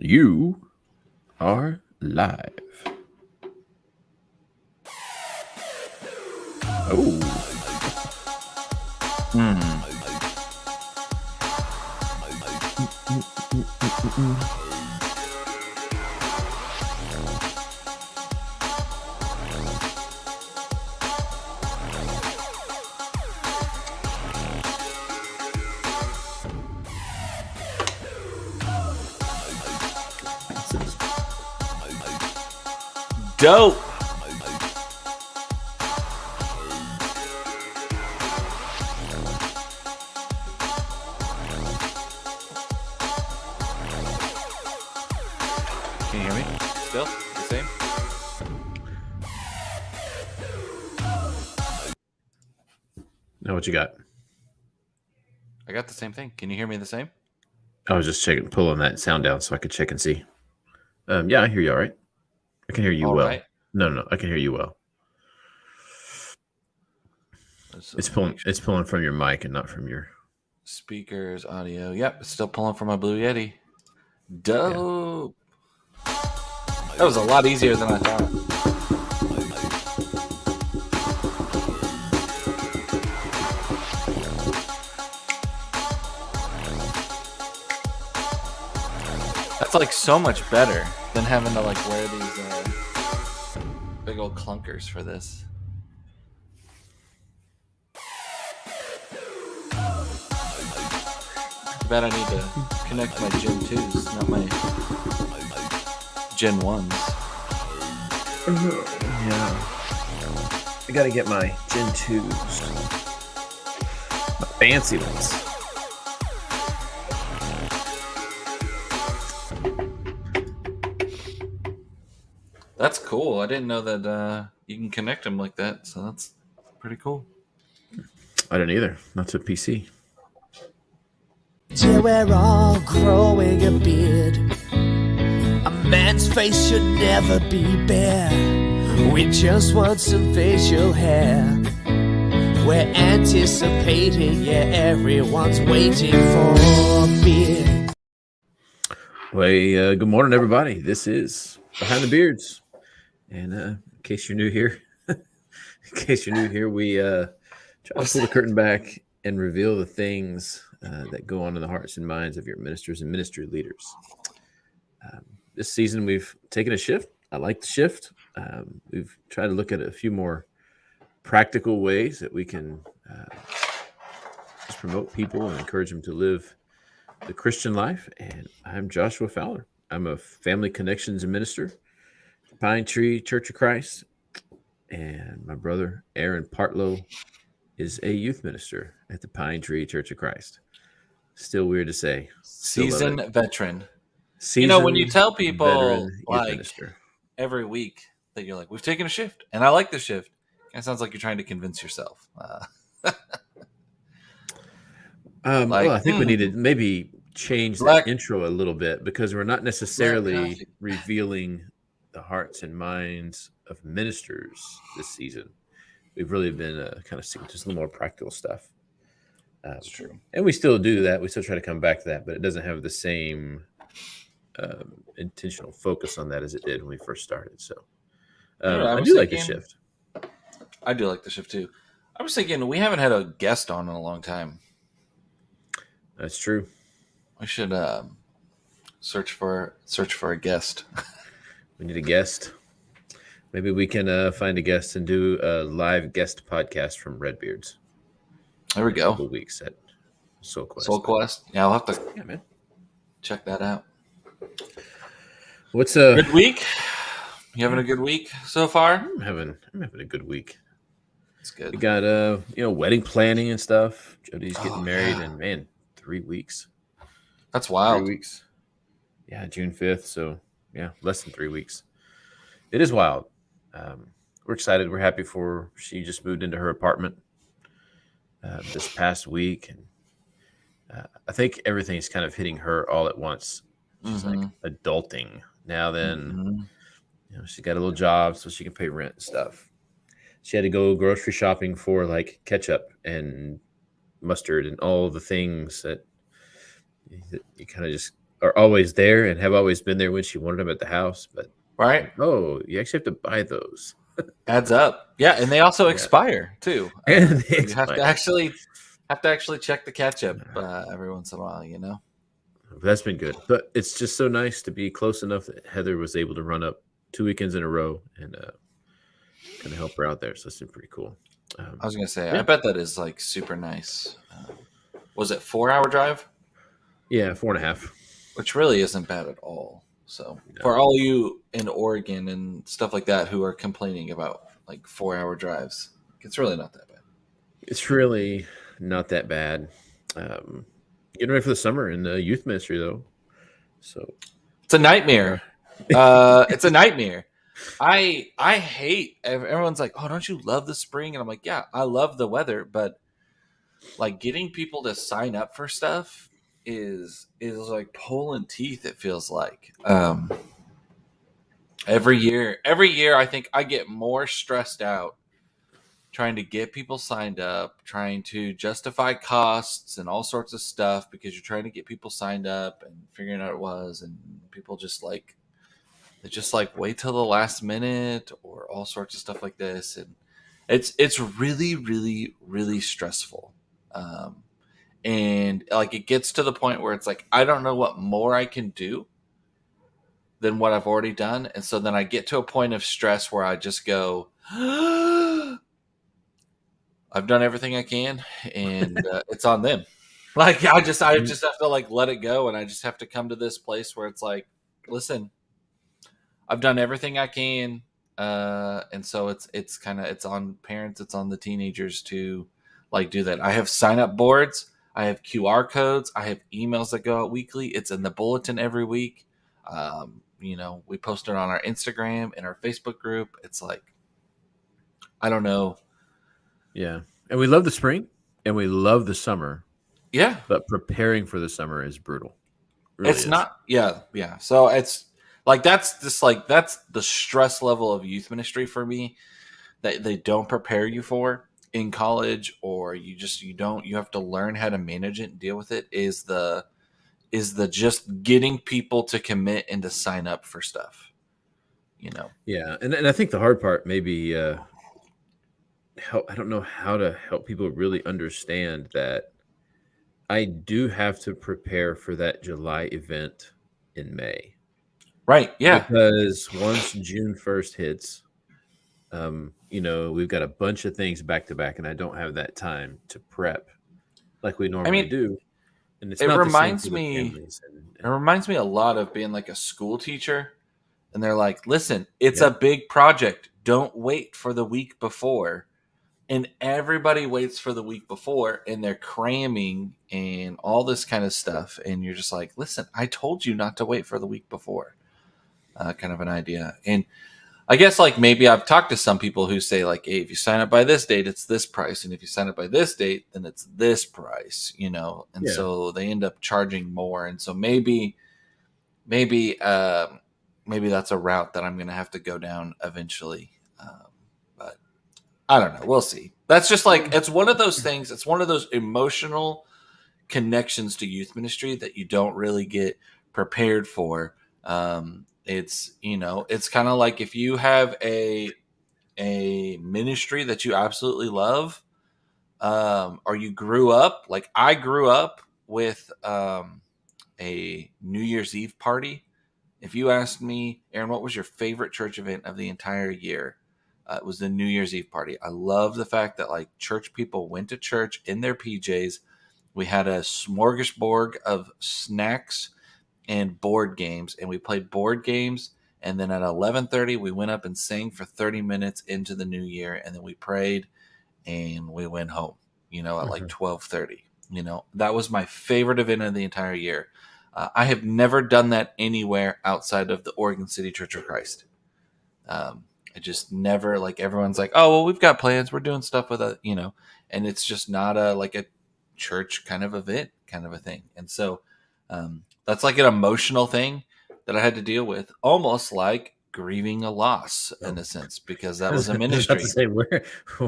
You are live. Oh. Dope. Can you hear me? Still the same? Now what you got? I got the same thing. Can you hear me the same? I was just checking, pulling that sound down so I could check and see. Yeah, I hear you all right. I can hear you All well. right. No, I can hear you well. It's pulling from your mic and not from your speakers, audio. Yep, it's still pulling from my Blue Yeti. Dope. Yeah. That was a lot easier than I thought. That's like so much better than having to like wear these big old clunkers for this. I bet I need to connect my Gen 2s, not my Gen 1s. Yeah. I gotta get my Gen 2s. My fancy ones. That's cool. I didn't know that you can connect them like that, so that's pretty cool. I didn't either. Not to PC. Till we're all growing a beard. A man's face should never be bare. We just want some facial hair. We're anticipating, yeah, everyone's waiting for a beard. Well, good morning, everybody. This is Behind the Beards. And in case you're new here, we try to pull the curtain back and reveal the things that go on in the hearts and minds of your ministers and ministry leaders. This season, we've taken a shift. I like the shift. We've tried to look at a few more practical ways that we can just promote people and encourage them to live the Christian life. And I'm Joshua Fowler. I'm a family connections minister, Pine Tree Church of Christ. And my brother, Aaron Partlow, is a youth minister at the Pine Tree Church of Christ. Still weird to say. Seasoned veteran. Seasoned when you tell people like minister. Every week that you're like, we've taken a shift, and I like the shift. It sounds like you're trying to convince yourself. Well, I think we need to maybe change that intro a little bit because we're not necessarily revealing the hearts and minds of ministers this season. We've really been kind of sticking to just a little more practical stuff. That's true. And we still do that. We still try to come back to that, but it doesn't have the same intentional focus on that as it did when we first started. So I do like the shift. I do like the shift too. I was thinking we haven't had a guest on in a long time. That's true. We should search for a guest. We need a guest. Maybe we can find a guest and do a live guest podcast from Redbeards. There we go. A couple weeks at Soul Quest. Soul Quest. Yeah, I'll have to check that out. What's a good week? You having a good week so far? I'm having a good week. It's good. We got wedding planning and stuff. Jody's getting married and man, 3 weeks. That's wild. 3 weeks. Yeah, June 5th. So yeah, less than 3 weeks. It is wild. We're excited. We're happy for her. She just moved into her apartment this past week, and I think everything's kind of hitting her all at once. She's like adulting now. Then she got a little job so she can pay rent and stuff. She had to go grocery shopping for like ketchup and mustard and all the things that you kind of just are always there and have always been there when she wanted them at the house. But Right? oh, you actually have to buy those. Adds up. Yeah, and they also Yeah. expire too. And they So you have to expire. actually check the ketchup every once in a while. You know. That's been good. But it's just so nice to be close enough that Heather was able to run up 2 weekends in a row and kind of help her out there. So it's been pretty cool. I was gonna say, Yeah. I bet that is like super nice. Was it 4-hour drive? Yeah, 4.5. Which really isn't bad at all. So No. for all you in Oregon and stuff like that who are complaining about like 4-hour drives, it's really not that bad. It's really not that bad. Getting ready for the summer in the youth ministry, though. So It's a nightmare. It's a nightmare. I hate everyone's like, oh, don't you love the spring? And I'm like, yeah, I love the weather, but like getting people to sign up for stuff is like pulling teeth. It feels like every year I think I get more stressed out trying to get people signed up, trying to justify costs and all sorts of stuff because you're trying to get people signed up and figuring out what it was, and people just like wait till the last minute or all sorts of stuff like this, and it's really really really stressful. And like it gets to the point where it's like I don't know what more I can do than what I've already done, and so then I get to a point of stress where I just go, I've done everything I can, and it's on them. Like I just have to like let it go, and I just have to come to this place where it's like, listen, I've done everything I can, and so it's on parents, it's on the teenagers to like do that. I have sign up boards. I have QR codes. I have emails that go out weekly. It's in the bulletin every week. We post it on our Instagram and our Facebook group. It's like, I don't know. yeah, and we love the spring and we love the summer. Yeah, but preparing for the summer is brutal. It's not. Yeah. So it's like that's the stress level of youth ministry for me that they don't prepare you for in college, or you have to learn how to manage it and deal with it. Is the just getting people to commit and to sign up for stuff. Yeah, and I think the hard part maybe help. I don't know how to help people really understand that I do have to prepare for that July event in May. Right. Yeah. Because once June 1st hits, we've got a bunch of things back to back, and I don't have that time to prep like we normally do. And it's it not reminds the same me. for the families It reminds me a lot of being like a school teacher, and they're like, "Listen, it's a big project. Don't wait for the week before." And everybody waits for the week before, and they're cramming and all this kind of stuff. And you're just like, listen, I told you not to wait for the week before, kind of an idea. And I guess like maybe I've talked to some people who say like, hey, if you sign up by this date, it's this price. And if you sign up by this date, then it's this price, And so they end up charging more. And so maybe that's a route that I'm going to have to go down eventually. But I don't know. We'll see. That's just like, it's one of those things. It's one of those emotional connections to youth ministry that you don't really get prepared for. It's kind of like if you have a ministry that you absolutely love, or you grew up, like I grew up with a New Year's Eve party. If you asked me, Aaron, what was your favorite church event of the entire year? It was the New Year's Eve party. I love the fact that like church people went to church in their PJs. We had a smorgasbord of snacks and board games, and we played board games. And then at 11:30, we went up and sang for 30 minutes into the new year, and then we prayed, and we went home. At like 12:30. That was my favorite event of the entire year. I have never done that anywhere outside of the Oregon City Church of Christ. I just never, like, everyone's like, oh, well, we've got plans. We're doing stuff with it, and it's just not a church kind of event kind of a thing. And so that's like an emotional thing that I had to deal with, almost like grieving a loss in a sense, because that was a ministry.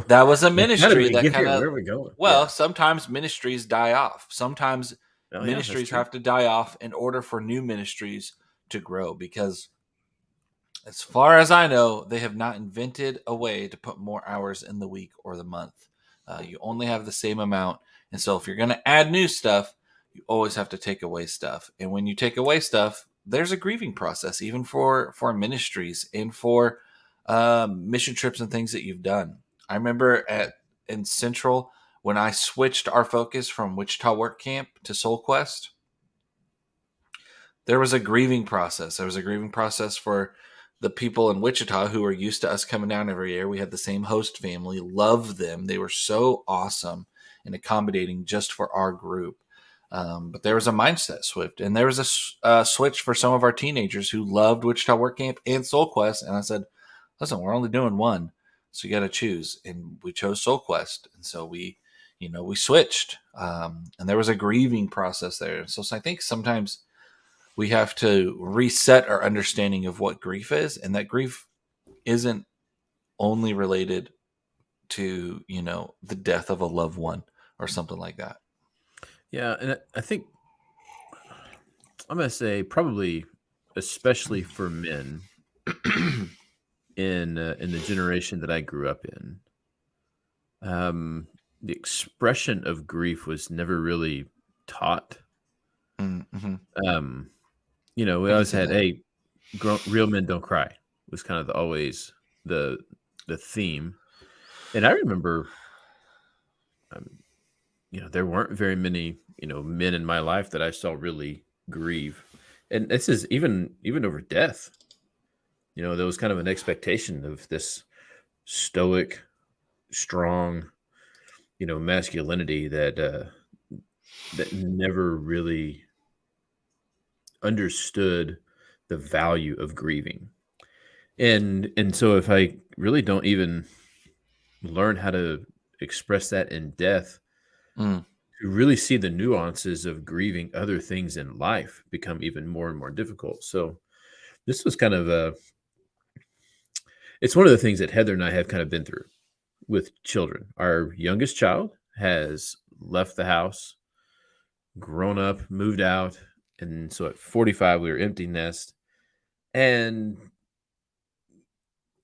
That was a ministry that kind of, where are we going? Well, sometimes ministries die off. Sometimes Oh, yeah, that's Ministries true. have to die off in order for new ministries to grow, because as far as I know, they have not invented a way to put more hours in the week or the month. You only have the same amount. And so if you're going to add new stuff, you always have to take away stuff. And when you take away stuff, there's a grieving process, even for ministries and for mission trips and things that you've done. I remember in Central, when I switched our focus from Wichita Work Camp to Soul Quest, there was a grieving process. There was a grieving process for the people in Wichita who were used to us coming down every year. We had the same host family, loved them. They were so awesome and accommodating just for our group. But there was a mindset switch, and there was a switch for some of our teenagers who loved Wichita Work Camp and Soul Quest. And I said, listen, we're only doing one, so you got to choose. And we chose Soul Quest. And so we switched. And there was a grieving process there. So I think sometimes we have to reset our understanding of what grief is, and that grief isn't only related to, the death of a loved one or something like that. Yeah, and I think I'm going to say probably, especially for men in the generation that I grew up in, the expression of grief was never really taught. Mm-hmm. We always had, hey, real men don't cry was kind of always the theme. And I remember, there weren't very many, men in my life that I saw really grieve. And this is even over death. There was kind of an expectation of this stoic, strong, masculinity that never really understood the value of grieving. And so if I really don't even learn how to express that in death, to really see the nuances of grieving other things in life become even more and more difficult. So this was kind of it's one of the things that Heather and I have kind of been through with children. Our youngest child has left the house, grown up, moved out. And so at 45, we were empty nest. And,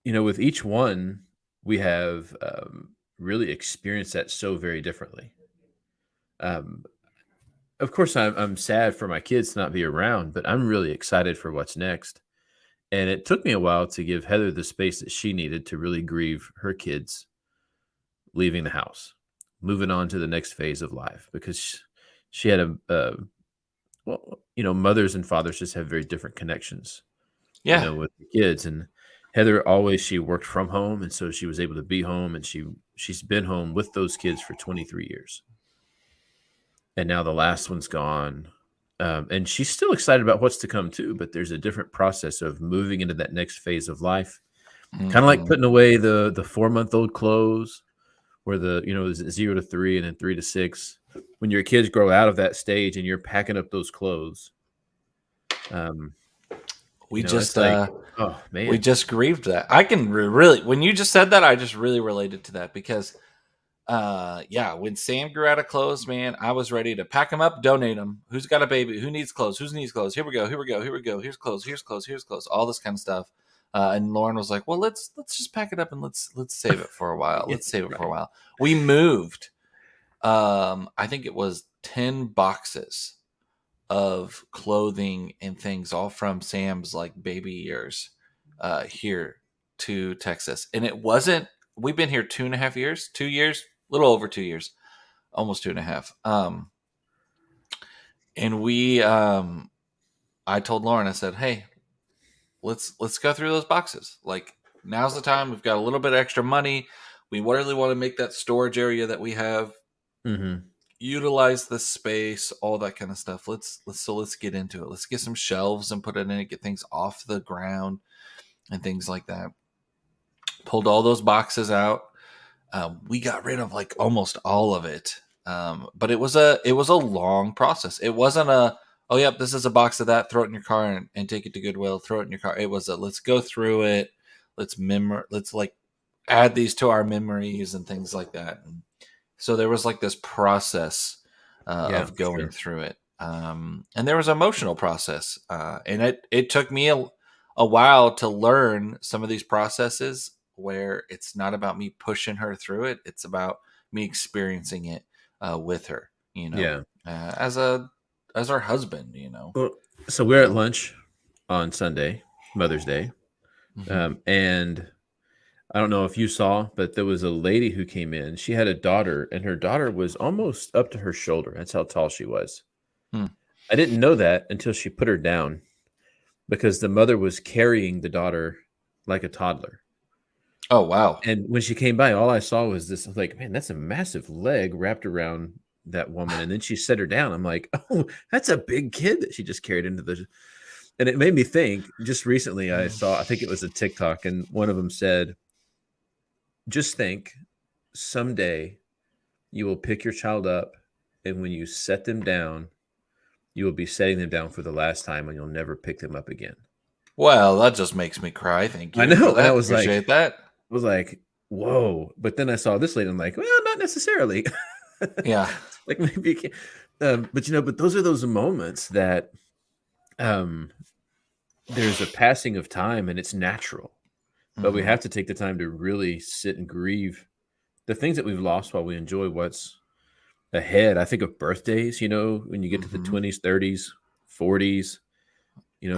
with each one, we have really experienced that so very differently. Of course, I'm sad for my kids to not be around, but I'm really excited for what's next. And it took me a while to give Heather the space that she needed to really grieve her kids leaving the house, moving on to the next phase of life, because she had mothers and fathers just have very different connections, with the kids. And Heather she worked from home. And so she was able to be home, and she's been home with those kids for 23 years. And now the last one's gone. And she's still excited about what's to come too, but there's a different process of moving into that next phase of life. Mm-hmm. Kind of like putting away the 4-month-old clothes, where is 0 to 3 and then 3 to 6. When your kids grow out of that stage and you're packing up those clothes. We just grieved that. I can really, when you just said that, I just really related to that, because when Sam grew out of clothes, man, I was ready to pack them up, donate them. Who's got a baby? Who needs clothes? Who needs clothes? Here we go. Here's clothes, all this kind of stuff. And Lauren was like, well, let's just pack it up and let's save it for a while. For a while. We moved, I think it was 10 boxes of clothing and things, all from Sam's like baby years, here to Texas. And it wasn't, we've been here 2.5 years, 2 years, a little over 2 years, almost 2.5. And we, I told Lauren, I said, hey, let's go through those boxes. Like, now's the time. We've got a little bit of extra money. We really want to make that storage area that we have, utilize the space, all that kind of stuff. Let's get into it. Let's get some shelves and put it in it, get things off the ground and things like that. Pulled all those boxes out. We got rid of like almost all of it. But it was a long process. It wasn't this is a box of that, throw it in your car and take it to Goodwill, throw it in your car. It was let's go through it. Let's like add these to our memories and things like that. And so there was like this process of going through it. And there was an emotional process, and it took me a while to learn some of these processes where it's not about me pushing her through it; it's about me experiencing it with her. Yeah. As our husband. Well, so we're at lunch on Sunday, Mother's Day, and I don't know if you saw, but there was a lady who came in. She had a daughter, and her daughter was almost up to her shoulder. That's how tall she was. Hmm. I didn't know that until she put her down because the mother was carrying the daughter like a toddler. Oh, wow. And when she came by, all I saw was this. I was like, man, that's a massive leg wrapped around that woman. And then she set her down. I'm like, oh, that's a big kid that she just carried into the. And it made me think. Just recently, I think it was a TikTok, and one of them said, just think, someday you will pick your child up, and when you set them down, you will be setting them down for the last time, and you'll never pick them up again. Well, that just makes me cry. Thank you. I know. And I was appreciate that. I was like, whoa. But then I saw this lady. I'm like, well, not necessarily. Yeah. Like maybe you can. But those are those moments that there's a passing of time and it's natural. But we have to take the time to really sit and grieve the things that we've lost while we enjoy what's ahead. I think of birthdays, when you get to the 20s, 30s, 40s,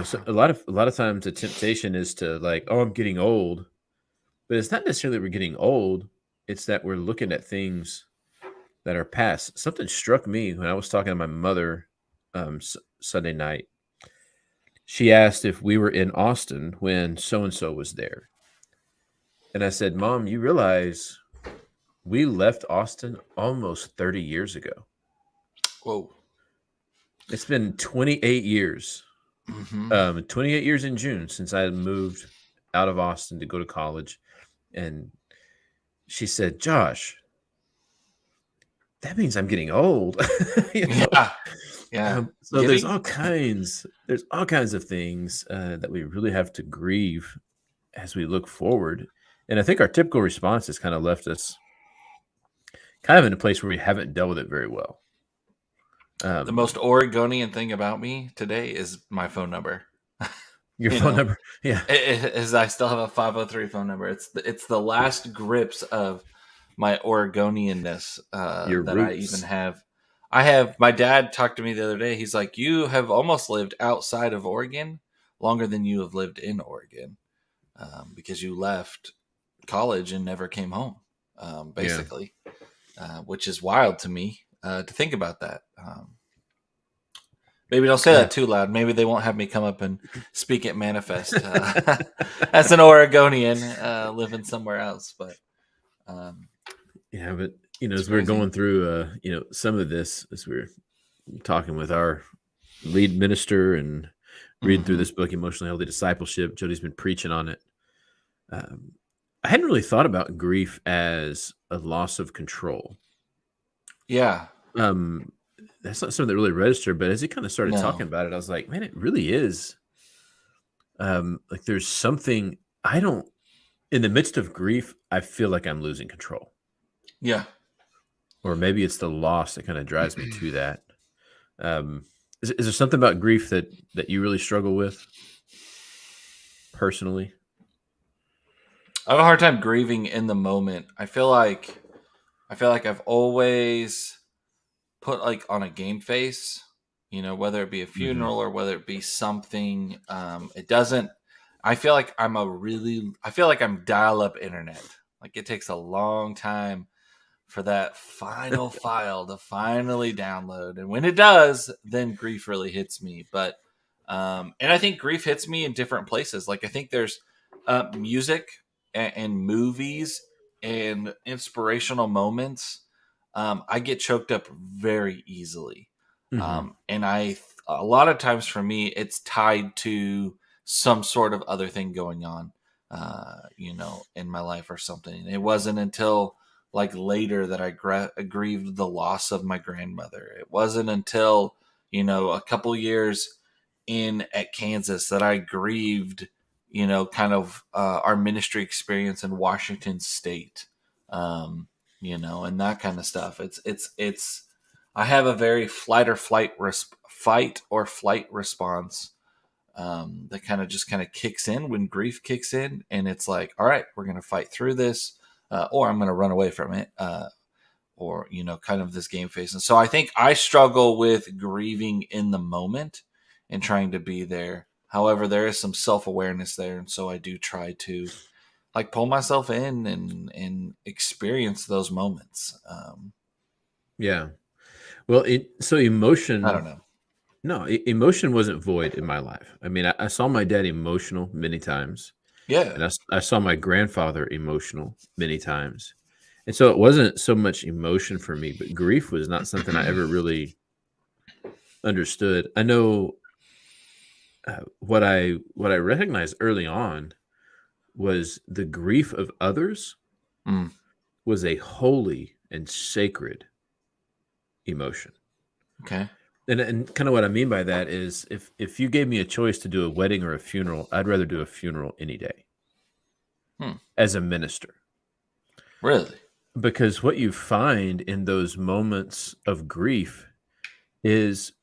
so a lot of times the temptation is to like, oh, I'm getting old. But it's not necessarily that we're getting old. It's that we're looking at things that are past. Something struck me when I was talking to my mother Sunday night. She asked if we were in Austin when so-and-so was there. And I said, Mom, you realize we left Austin almost 30 years ago. Whoa. It's been 28 years. 28 years in June since I moved out of Austin to go to college. And she said, Josh, that means I'm getting old. Yeah. So there's all kinds of things that we really have to grieve as we look forward. And I think our typical response has kind of left us kind of in a place where we haven't dealt with it very well. The most Oregonian thing about me today is my phone number. Your phone number? Yeah. I still have a 503 phone number. It's the last grips of my Oregonianness that I even have. My dad talked to me the other day. He's like, you have almost lived outside of Oregon longer than you have lived in Oregon because you left college and never came home, basically, which is wild to me to think about that. Maybe don't say that too loud. Maybe they won't have me come up and speak at Manifest as an Oregonian living somewhere else. But as we're going through, some of this, as we're talking with our lead minister and reading through this book, Emotionally Healthy Discipleship, Jody's been preaching on it. I hadn't really thought about grief as a loss of control. Yeah. That's not something that really registered, but as he kind of started talking about it, I was like, man, it really is. Like there's something in the midst of grief, I feel like I'm losing control. Yeah. Or maybe it's the loss that kind of drives me to that. Is there something about grief that you really struggle with personally? I have a hard time grieving in the moment. I feel like I've always put like on a game face, whether it be a funeral or whether it be something. It doesn't. I feel like I'm dial up internet. Like it takes a long time for that final file to finally download, and when it does, then grief really hits me. But and I think grief hits me in different places. Like I think there's music and movies and inspirational moments. I get choked up very easily. And a lot of times for me, it's tied to some sort of other thing going on, in my life or something. It wasn't until like later that I grieved the loss of my grandmother. It wasn't until, a couple years in at Kansas that I grieved, kind of our ministry experience in Washington State. And that kind of stuff. It's I have a very fight or flight response that kind of kicks in when grief kicks in, and it's like, all right, we're gonna fight through this, or I'm gonna run away from it, or kind of this game face. And so I think I struggle with grieving in the moment and trying to be there. However, there is some self awareness there, and so I do try to like pull myself in and experience those moments. Yeah. Well, so emotion. I don't know. No, emotion wasn't void in my life. I mean, I saw my dad emotional many times, Yeah. and I saw my grandfather emotional many times. And so it wasn't so much emotion for me, but grief was not something I ever really understood. I know what I recognized early on was the grief of others Mm. was a holy and sacred emotion. Okay. And kind of what I mean by that is if you gave me a choice to do a wedding or a funeral, I'd rather do a funeral any day as a minister. Really? Because what you find in those moments of grief is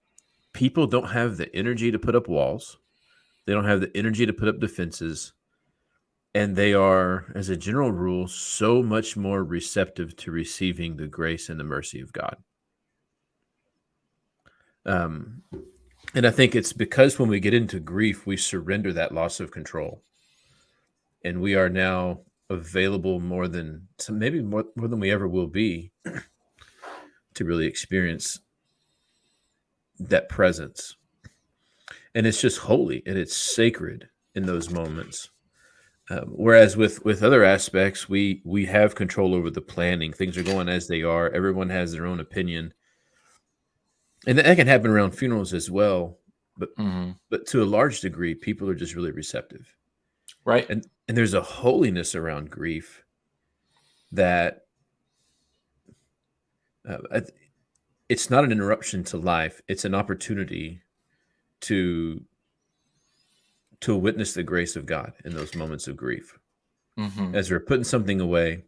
people don't have the energy to put up walls. They don't have the energy to put up defenses. And they are, as a general rule, so much more receptive to receiving the grace and the mercy of God. And I think it's because when we get into grief, we surrender that loss of control. And we are now available maybe more than we ever will be to really experience that presence. And it's just holy and it's sacred in those moments. Whereas with other aspects, we have control over the planning. Things are going as they are. Everyone has their own opinion. And that can happen around funerals as well. But to a large degree, people are just really receptive. Right. And there's a holiness around grief that it's not an interruption to life. It's an opportunity to witness the grace of God in those moments of grief. As we're putting something away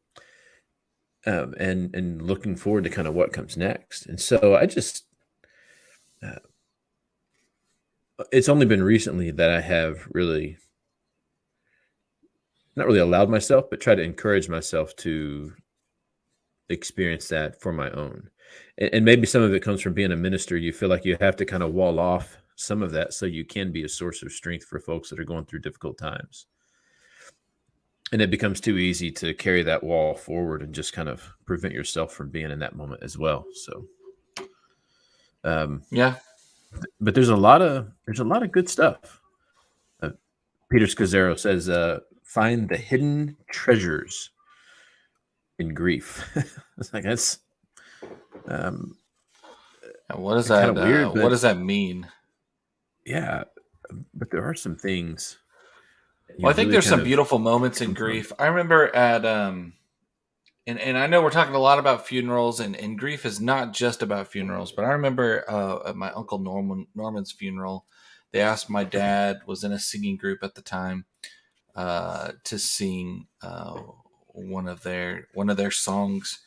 and looking forward to kind of what comes next. And so I just, it's only been recently that I have really not really allowed myself, but try to encourage myself to experience that for my own. And maybe some of it comes from being a minister. You feel like you have to kind of wall off some of that so you can be a source of strength for folks that are going through difficult times. And it becomes too easy to carry that wall forward and just kind of prevent yourself from being in that moment as well. So, yeah. But there's a lot of good stuff. Peter Scazzaro says, "Find the hidden treasures in grief." It's like that's. What is that? Weird, what does that mean? Yeah, but there are some things. Well, I think there's some beautiful moments in grief. I remember at and I know we're talking a lot about funerals, and grief is not just about funerals. But I remember at my uncle Norman's funeral, they asked my dad, was in a singing group at the time, to sing one of their songs,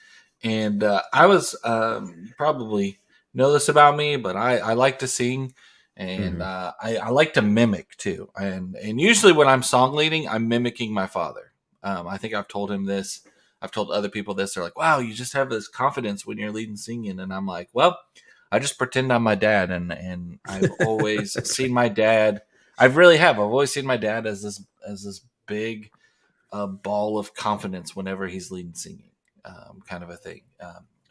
and I was you probably know this about me, but I like to sing. And I like to mimic too, and usually when I'm song leading, I'm mimicking my father. I think I've told him this. I've told other people this. They're like, "Wow, you just have this confidence when you're leading singing," and I'm like, "Well, I just pretend I'm my dad." And I've always seen my dad. I've always seen my dad as this big ball of confidence whenever he's leading singing, kind of a thing,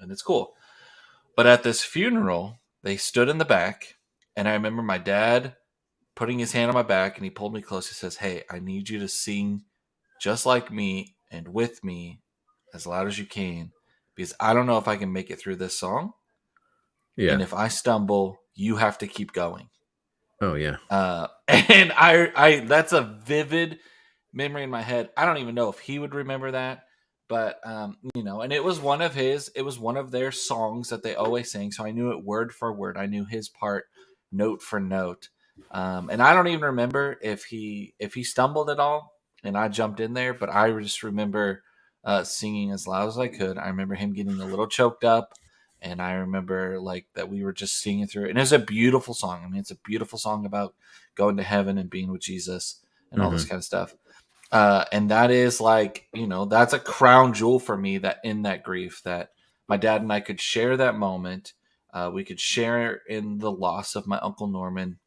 and it's cool. But at this funeral, they stood in the back. And I remember my dad putting his hand on my back, and he pulled me close. He says, "Hey, I need you to sing just like me and with me as loud as you can, because I don't know if I can make it through this song. Yeah. And if I stumble, you have to keep going." Oh yeah. And I that's a vivid memory in my head. I don't even know if he would remember that, but and it was one of their songs that they always sang. So I knew it word for word. I knew his part note for note. And I don't even remember if he stumbled at all and I jumped in there, but I just remember singing as loud as I could. I remember him getting a little choked up, And I remember like that we were just singing through it. And it's a beautiful song. I mean, it's a beautiful song about going to heaven and being with Jesus and all this kind of stuff. And that is like, that's a crown jewel for me, that in that grief, that my dad and I could share that moment. We could share in the loss of my Uncle Norman,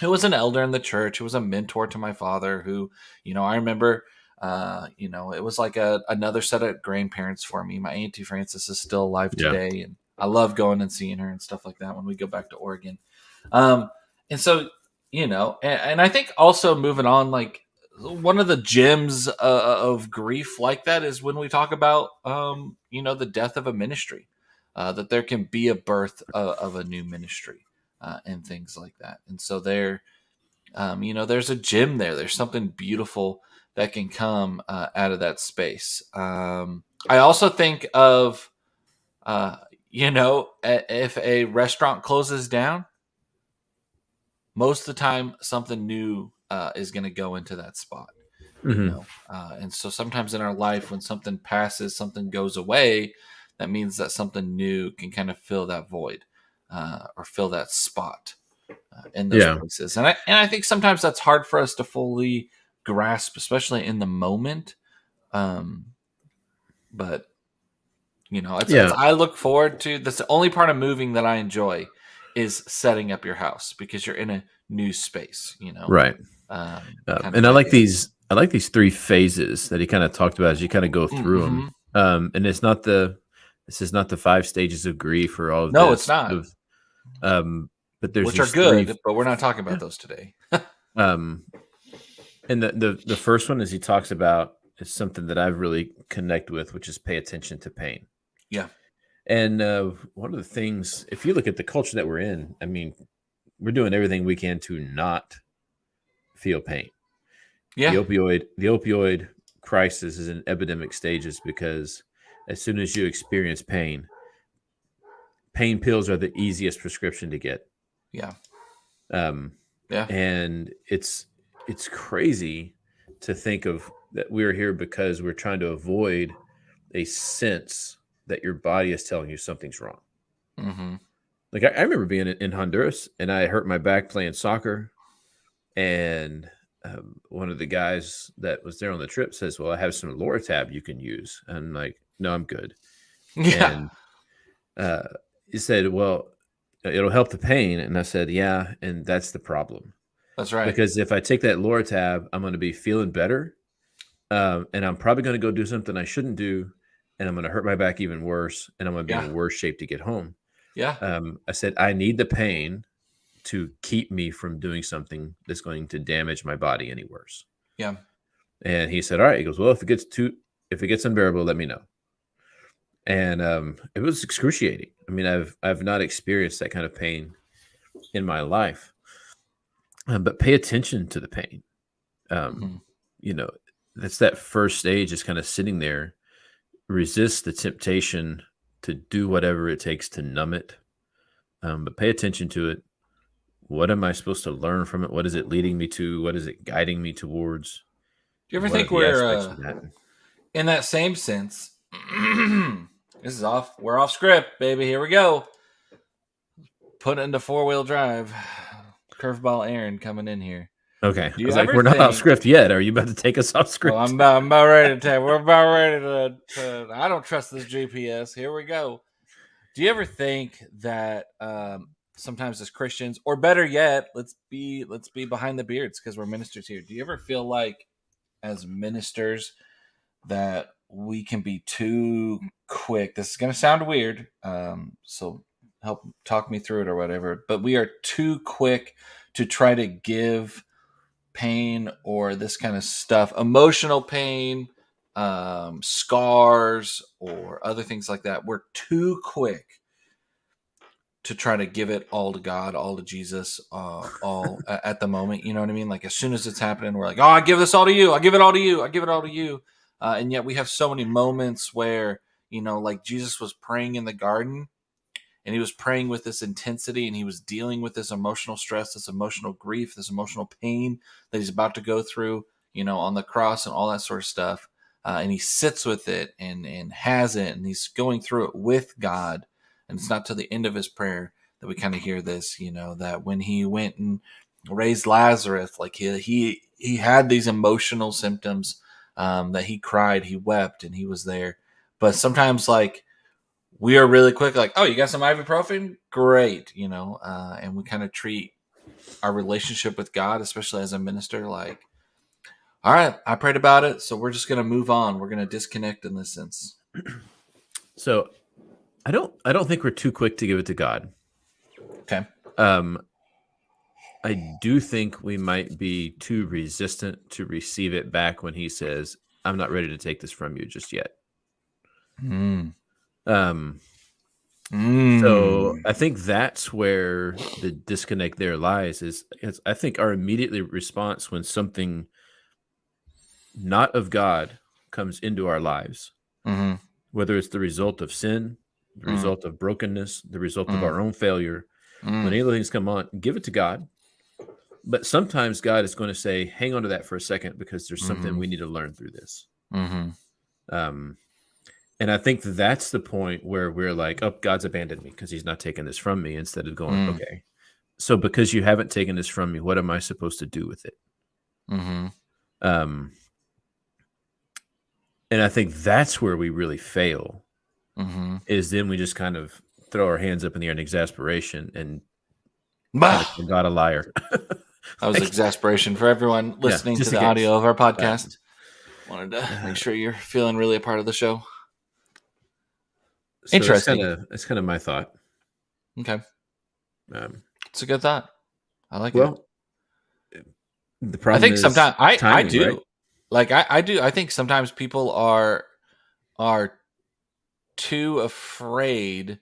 who was an elder in the church, who was a mentor to my father, who, I remember, it was like another set of grandparents for me. My Auntie Frances is still alive today, and I love going and seeing her and stuff like that when we go back to Oregon. And so, and I think also moving on, like one of the gems of grief like that is when we talk about, the death of a ministry, that there can be a birth of a new ministry. And things like that. And so there's a gem there. There's something beautiful that can come out of that space. I also think of, if a restaurant closes down, most of the time something new is going to go into that spot. And so sometimes in our life, when something passes, something goes away, that means that something new can kind of fill that void. Or fill that spot in those places, and I think sometimes that's hard for us to fully grasp, especially in the moment. But I look forward to. That's the only part of moving that I enjoy, is setting up your house, because you're in a new space. Right. And I like these. I like these 3 phases that he kind of talked about as you kind of go through them. And it's not this is not the 5 stages of grief or all of no, this. It's not. But there's which are good, but we're not talking about those today. And the first one, as he talks about, is something that I've really connect with, which is pay attention to pain. Yeah. And one of the things, if you look at the culture that we're in, I mean, we're doing everything we can to not feel pain. Yeah. The opioid crisis is in epidemic stages, because as soon as you experience pain pills are the easiest prescription to get. Yeah. And it's crazy to think of that we're here because we're trying to avoid a sense that your body is telling you something's wrong. Mm-hmm. Like I remember being in Honduras, and I hurt my back playing soccer, and one of the guys that was there on the trip says, "Well, I have some Loratab you can use." And I'm like, "No, I'm good." Yeah. And he said, "Well, it'll help the pain." And I said, "Yeah, and that's the problem." That's right. Because if I take that Loratab, I'm going to be feeling better, and I'm probably going to go do something I shouldn't do, and I'm going to hurt my back even worse, and I'm going to be in worse shape to get home. Yeah. I said, I need the pain to keep me from doing something that's going to damage my body any worse. Yeah. And he said, all right. He goes, well, if it gets unbearable, let me know. And it was excruciating. I mean, I've not experienced that kind of pain in my life, but pay attention to the pain. That's that first stage, is kind of sitting there, resist the temptation to do whatever it takes to numb it. But pay attention to it. What am I supposed to learn from it? What is it leading me to? What is it guiding me towards? Do you ever think we're in that same sense? This is off. We're off script, baby. Here we go. Put it into 4-wheel drive. Curveball Aaron coming in here. Okay. I was like, we're not off script yet. Are you about to take us off script? Well, I'm about ready to take. We're about ready to. I don't trust this GPS. Here we go. Do you ever think that sometimes as Christians, or better yet, let's be behind the beards because we're ministers here. Do you ever feel like as ministers that we can be too quick? This is going to sound weird, so help talk me through it or whatever. But we are too quick to try to give pain or this kind of stuff, emotional pain, scars, or other things like that. We're too quick to try to give it all to God, all to Jesus, all at the moment. You know what I mean? Like as soon as it's happening, we're like, oh, I give this all to you. I give it all to you. I give it all to you. And yet we have so many moments where, like Jesus was praying in the garden, and he was praying with this intensity, and he was dealing with this emotional stress, this emotional grief, this emotional pain that he's about to go through, on the cross and all that sort of stuff. And he sits with it and has it, and he's going through it with God And it's not till the end of his prayer that we kind of hear this, that when he went and raised Lazarus, like he had these emotional symptoms, that he cried, he wept, and he was there. But sometimes, like, we are really quick, like, oh, you got some ibuprofen? Great, and we kind of treat our relationship with God, especially as a minister, like, all right, I prayed about it, so we're just going to move on. We're going to disconnect in this sense. So I don't think we're too quick to give it to God. Okay. I do think we might be too resistant to receive it back when he says, I'm not ready to take this from you just yet. So I think that's where the disconnect there lies is I think our immediate response when something not of God comes into our lives, whether it's the result of sin, the result of brokenness, the result of our own failure, when any of those things come on, give it to God. But sometimes God is going to say, hang on to that for a second because there's something we need to learn through this. And I think that's the point where we're like, oh, God's abandoned me because he's not taking this from me, instead of going, okay, so because you haven't taken this from me, what am I supposed to do with it? And I think that's where we really fail, is then we just kind of throw our hands up in the air in exasperation and call God a liar. That was exasperation for everyone listening to the audio of our podcast. Wanted to make sure you're feeling really a part of the show. So interesting. It's kind of my thought. Okay. It's a good thought. I like it. Well, the problem I think is sometimes I do. right? Like I do. I think sometimes people are too afraid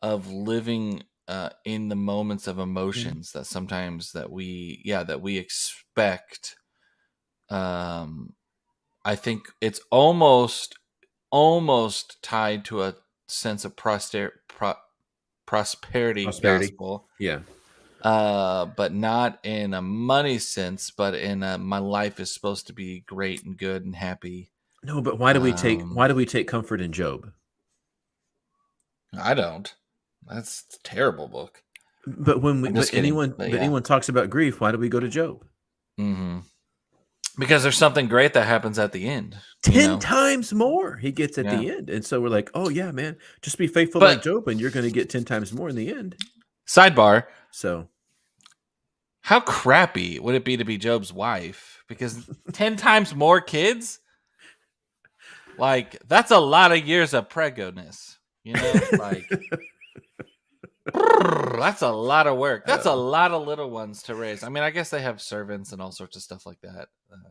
of living in the moments of emotions that sometimes that we expect. I think it's almost tied to a sense of prosperity gospel. Yeah. But not in a money sense, but in my life is supposed to be great and good and happy. No, but why do we take comfort in Job? I don't. That's a terrible book. But when anyone talks about grief, why do we go to Job? Because there's something great that happens at the end. 10 times more he gets at the end. And so we're like, oh yeah, man, just be faithful like Job and you're going to get 10 times more in the end. Sidebar. So how crappy would it be to be Job's wife? Because 10 times more kids? Like, that's a lot of years of preggo-ness. Like, that's a lot of work. That's a lot of little ones to raise. I mean, I guess they have servants and all sorts of stuff like that,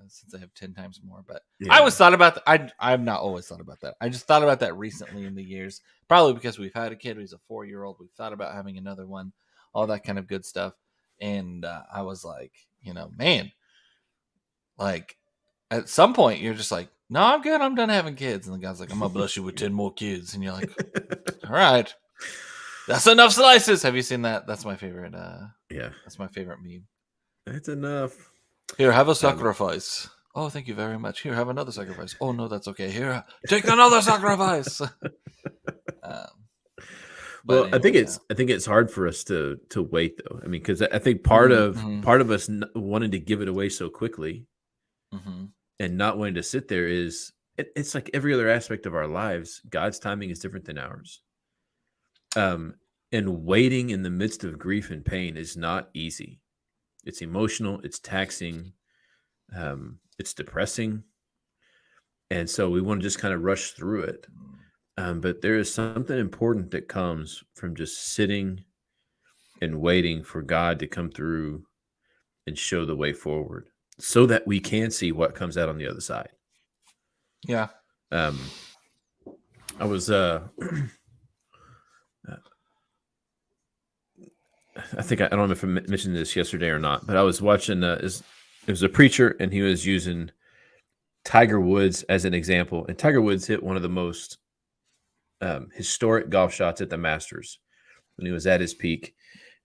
since they have 10 times more. But I always thought about that. I've not always thought about that. I just thought about that recently in the years, probably because we've had a kid who's a 4-year-old. We've thought about having another one, all that kind of good stuff. And I was like, man, like at some point you're just like, no, I'm good. I'm done having kids. And the guy's like, I'm going to bless you with 10 more kids. And you're like, all right. That's enough slices. Have you seen that? That's my favorite. That's my favorite meme. That's enough. Here, have a sacrifice. Oh, thank you very much. Here, have another sacrifice. Oh no, that's okay. Here, take another sacrifice. Well, anyway, I think it's hard for us to wait though. I mean, because I think part of us wanting to give it away so quickly and not wanting to sit there is it's like every other aspect of our lives. God's timing is different than ours. And waiting in the midst of grief and pain is not easy. It's emotional, it's taxing, it's depressing. And so we want to just kind of rush through it. But there is something important that comes from just sitting and waiting for God to come through and show the way forward so that we can see what comes out on the other side. Yeah. I was, I think I don't know if I mentioned this yesterday or not, but I was watching. It was a preacher, and he was using Tiger Woods as an example. And Tiger Woods hit one of the most historic golf shots at the Masters when he was at his peak.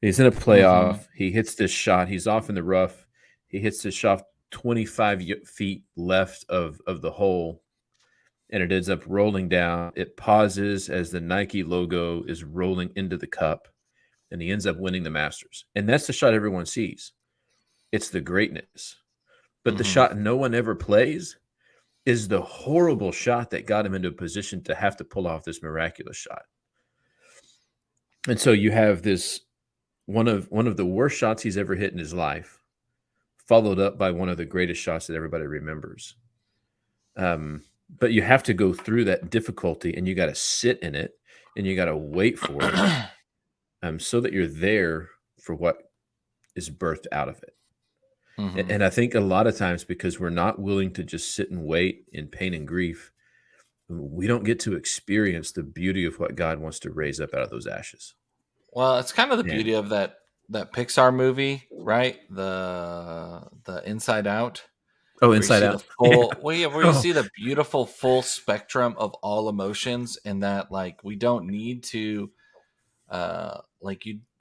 He's in a playoff. He hits this shot. He's off in the rough. He hits this shot 25 feet left of the hole, and it ends up rolling down. It pauses as the Nike logo is rolling into the cup, and he ends up winning the Masters. And that's the shot everyone sees. It's the greatness. But the shot no one ever plays is the horrible shot that got him into a position to have to pull off this miraculous shot. And so you have this one of the worst shots he's ever hit in his life, followed up by one of the greatest shots that everybody remembers. But you have to go through that difficulty, and you got to sit in it, and you got to wait for it, so that you're there for what is birthed out of it. And I think a lot of times, because we're not willing to just sit and wait in pain and grief, we don't get to experience the beauty of what God wants to raise up out of those ashes. Well, it's kind of the beauty of that Pixar movie, right? The Inside Out. Oh, Inside Out. Where you see the beautiful full spectrum of all emotions, and that like we don't need to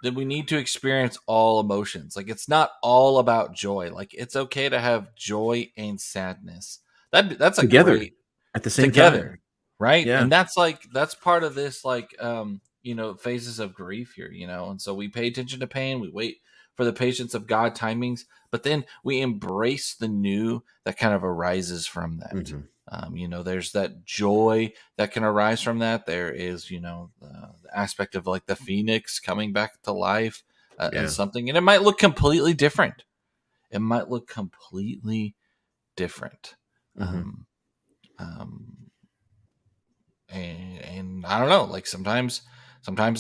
that we need to experience all emotions. Like it's not all about joy. Like it's okay to have joy and sadness. That's together a great at the same time, right? Yeah. And that's part of this phases of grief here, and so we pay attention to pain, we wait for the patience of God timings, but then we embrace the new that kind of arises from that. There's that joy that can arise from that. There is, the aspect of like the phoenix coming back to life and something, and it might look completely different. And I don't know, like sometimes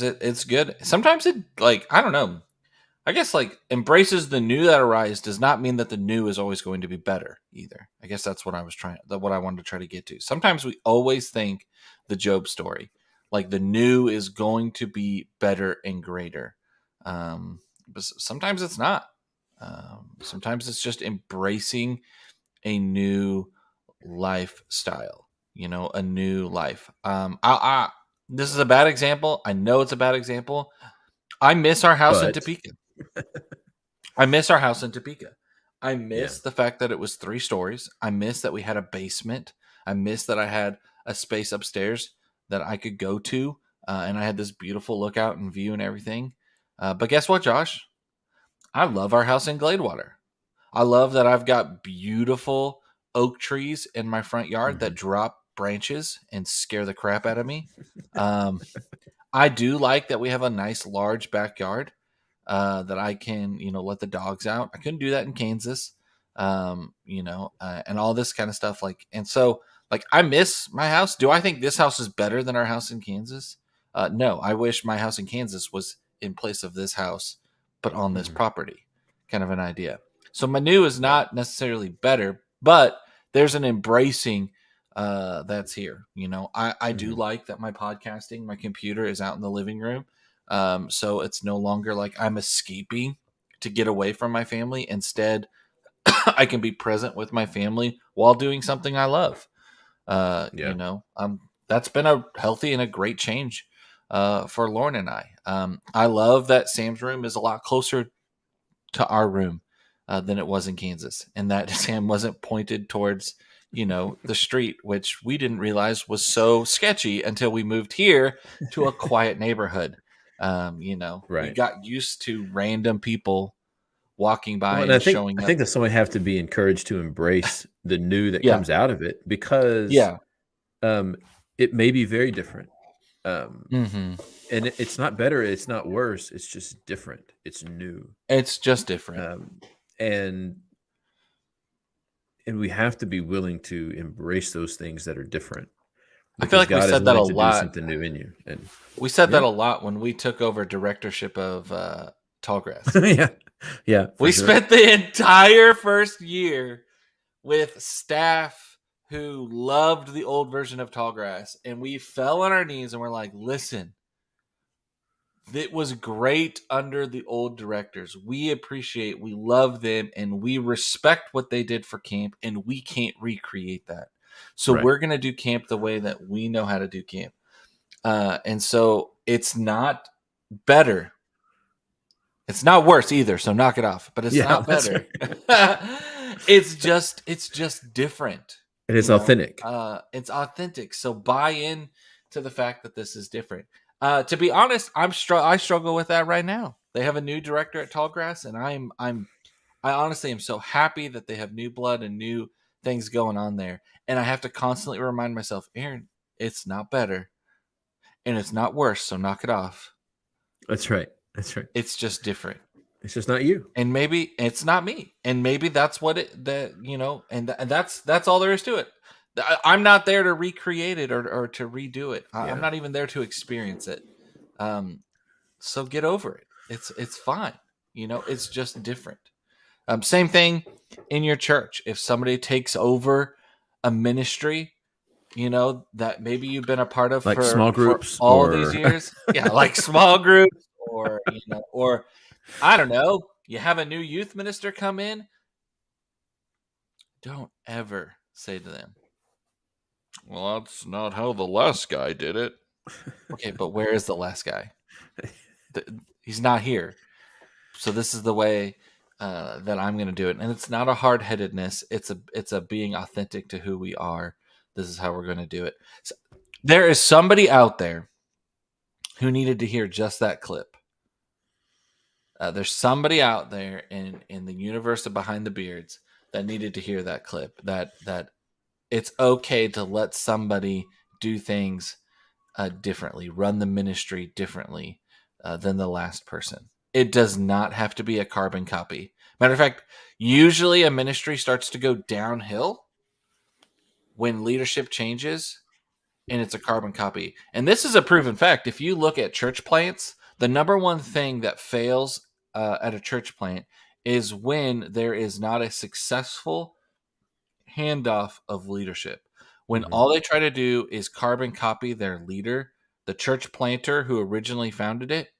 it's good. Sometimes it I don't know. I guess like embraces the new that arise does not mean that the new is always going to be better either. I guess that's what I wanted to try to get to. Sometimes we always think the Job story, like the new is going to be better and greater. But sometimes it's not. Sometimes it's just embracing a new lifestyle, a new life. This is a bad example. I know it's a bad example. I miss our house in Topeka. I miss our house in Topeka. I miss the fact that it was 3 stories. I miss that we had a basement. I miss that I had a space upstairs that I could go to, and I had this beautiful lookout and view and everything. But guess what, Josh? I love our house in Gladewater. I love that I've got beautiful oak trees in my front yard that drop branches and scare the crap out of me. I do like that we have a nice large backyard that I can, let the dogs out. I couldn't do that in Kansas, and all this kind of stuff. And so I miss my house. Do I think this house is better than our house in Kansas? No, I wish my house in Kansas was in place of this house, but on this property, kind of an idea. So my new is not necessarily better, but there's an embracing that's here. I do like that my computer is out in the living room. So it's no longer like I'm escaping to get away from my family. Instead, I can be present with my family while doing something I love. That's been a healthy and a great change for Lauren and I. I love that Sam's room is a lot closer to our room than it was in Kansas, and that Sam wasn't pointed towards the street, which we didn't realize was so sketchy until we moved here to a quiet neighborhood. We got used to random people walking by and showing up. I think that someone have to be encouraged to embrace the new that comes out of it, because it may be very different. And it's not better, it's not worse, it's just different. It's new. It's just different. And we have to be willing to embrace those things that are different. I feel like we said that a lot. Something new in you, and we said that a lot when we took over directorship of Tallgrass. yeah. We spent the entire first year with staff who loved the old version of Tallgrass, and we fell on our knees and we're like, "Listen, it was great under the old directors. We love them, and we respect what they did for camp, and we can't recreate that. So we're going to do camp the way that we know how to do camp." And so it's not better. It's not worse either. So knock it off, but it's not better. It's just different. And it's authentic. It's authentic. So buy in to the fact that this is different. To be honest, I struggle with that right now. They have a new director at Tallgrass, and I honestly am so happy that they have new blood and new things going on there. And I have to constantly remind myself, Aaron, it's not better and it's not worse. So knock it off. That's right. That's right. It's just different. It's just not you. And maybe it's not me. And maybe that's what and that's all there is to it. I'm not there to recreate it or to redo it. I'm not even there to experience it. So get over it. It's fine. It's just different. Same thing in your church. If somebody takes over a ministry, that maybe you've been a part of like for small groups for all these years. Yeah, like small groups or I don't know, you have a new youth minister come in. Don't ever say to them, well, that's not how the last guy did it. Okay, but where is the last guy? He's not here. So this is the way that I'm going to do it. And it's not a hard-headedness. It's a being authentic to who we are. This is how we're going to do it. So, there is somebody out there who needed to hear just that clip. There's somebody out there in the universe of Behind the Beards that needed to hear that clip. That it's okay to let somebody do things differently, run the ministry differently than the last person. It does not have to be a carbon copy. Matter of fact, usually a ministry starts to go downhill when leadership changes and it's a carbon copy. And this is a proven fact. If you look at church plants, the number one thing that fails at a church plant is when there is not a successful handoff of leadership. When all they try to do is carbon copy their leader, the church planter who originally founded it,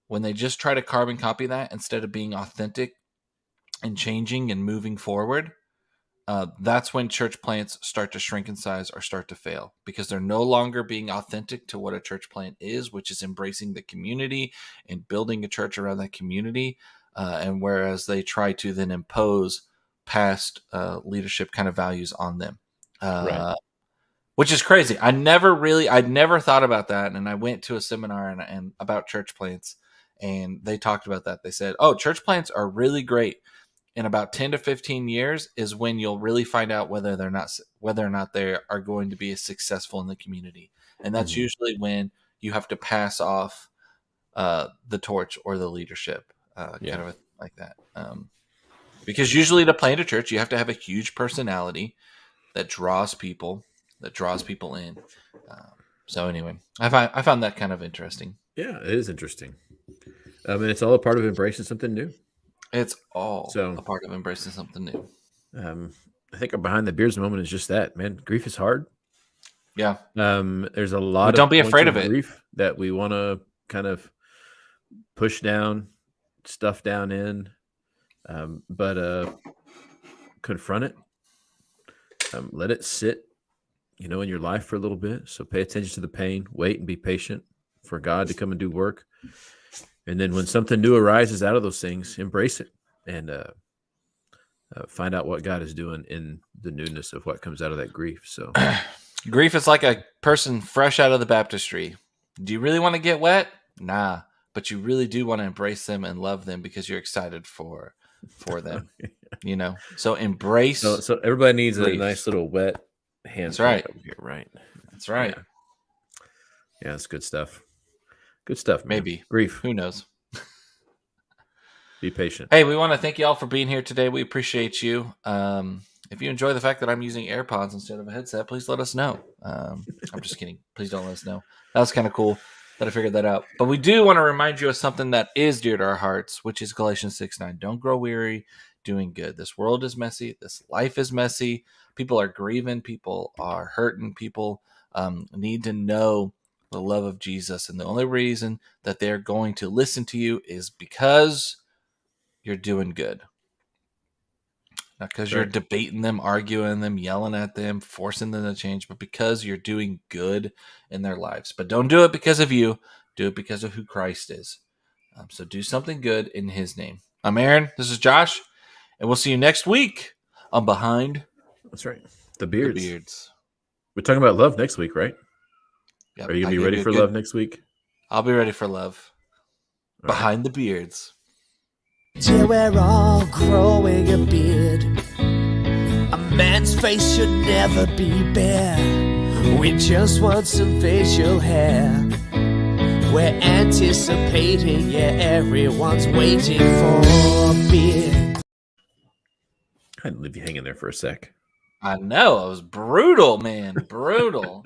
when they just try to carbon copy that instead of being authentic and changing and moving forward, that's when church plants start to shrink in size or start to fail because they're no longer being authentic to what a church plant is, which is embracing the community and building a church around that community. And whereas they try to then impose past leadership kind of values on them, Right. which is crazy. I'd never thought about that. And I went to a seminar and about church plants, and they talked about that. They said, oh, church plants are really great. In about 10 to 15 years is when you'll really find out whether or not they are going to be successful in the community. And that's usually when you have to pass off the torch or the leadership, kind of like that. Because usually to plant a church, you have to have a huge personality that draws people in. So anyway, I found that kind of interesting. Yeah, it is interesting. And it's all a part of embracing something new. It's all a part of embracing something new. I think our Behind the Beards moment is just that, man. Grief is hard. Yeah. There's a lot don't be afraid of it. Grief that we want to kind of push down, stuff down in, but confront it. Let it sit, in your life for a little bit. So pay attention to the pain, wait and be patient for God to come and do work. And then when something new arises out of those things, embrace it and find out what God is doing in the newness of what comes out of that grief. So grief is like a person fresh out of the baptistry. Do you really want to get wet? Nah, but you really do want to embrace them and love them because you're excited for them, So embrace. So everybody needs grief. A nice little wet hand. That's right. Over here, right. That's right. Yeah, that's good stuff. Good stuff. Man. Maybe. Grief. Who knows? Be patient. Hey, we want to thank you all for being here today. We appreciate you. If you enjoy the fact that I'm using AirPods instead of a headset, please let us know. I'm just kidding. Please don't let us know. That was kind of cool that I figured that out. But we do want to remind you of something that is dear to our hearts, which is Galatians 6:9. Don't grow weary doing good. This world is messy. This life is messy. People are grieving. People are hurting. People need to know the love of Jesus. And the only reason that they're going to listen to you is because you're doing good. Not because you're debating them, arguing them, yelling at them, forcing them to change, but because you're doing good in their lives. But don't do it because of you. Do it because of who Christ is. So do something good in his name. I'm Aaron. This is Josh. And we'll see you next week on Behind That's right. The The beards. beards. We're talking about love next week, right? Yep, Are you I gonna be gave ready you a for good- love next week? I'll be ready for love. All right. Behind the beards. Till we're all growing a beard. A man's face should never be bare. We just want some facial hair. We're anticipating, yeah, everyone's waiting for a beard. I had to leave you hanging there for a sec. I know. I was brutal, man. Brutal.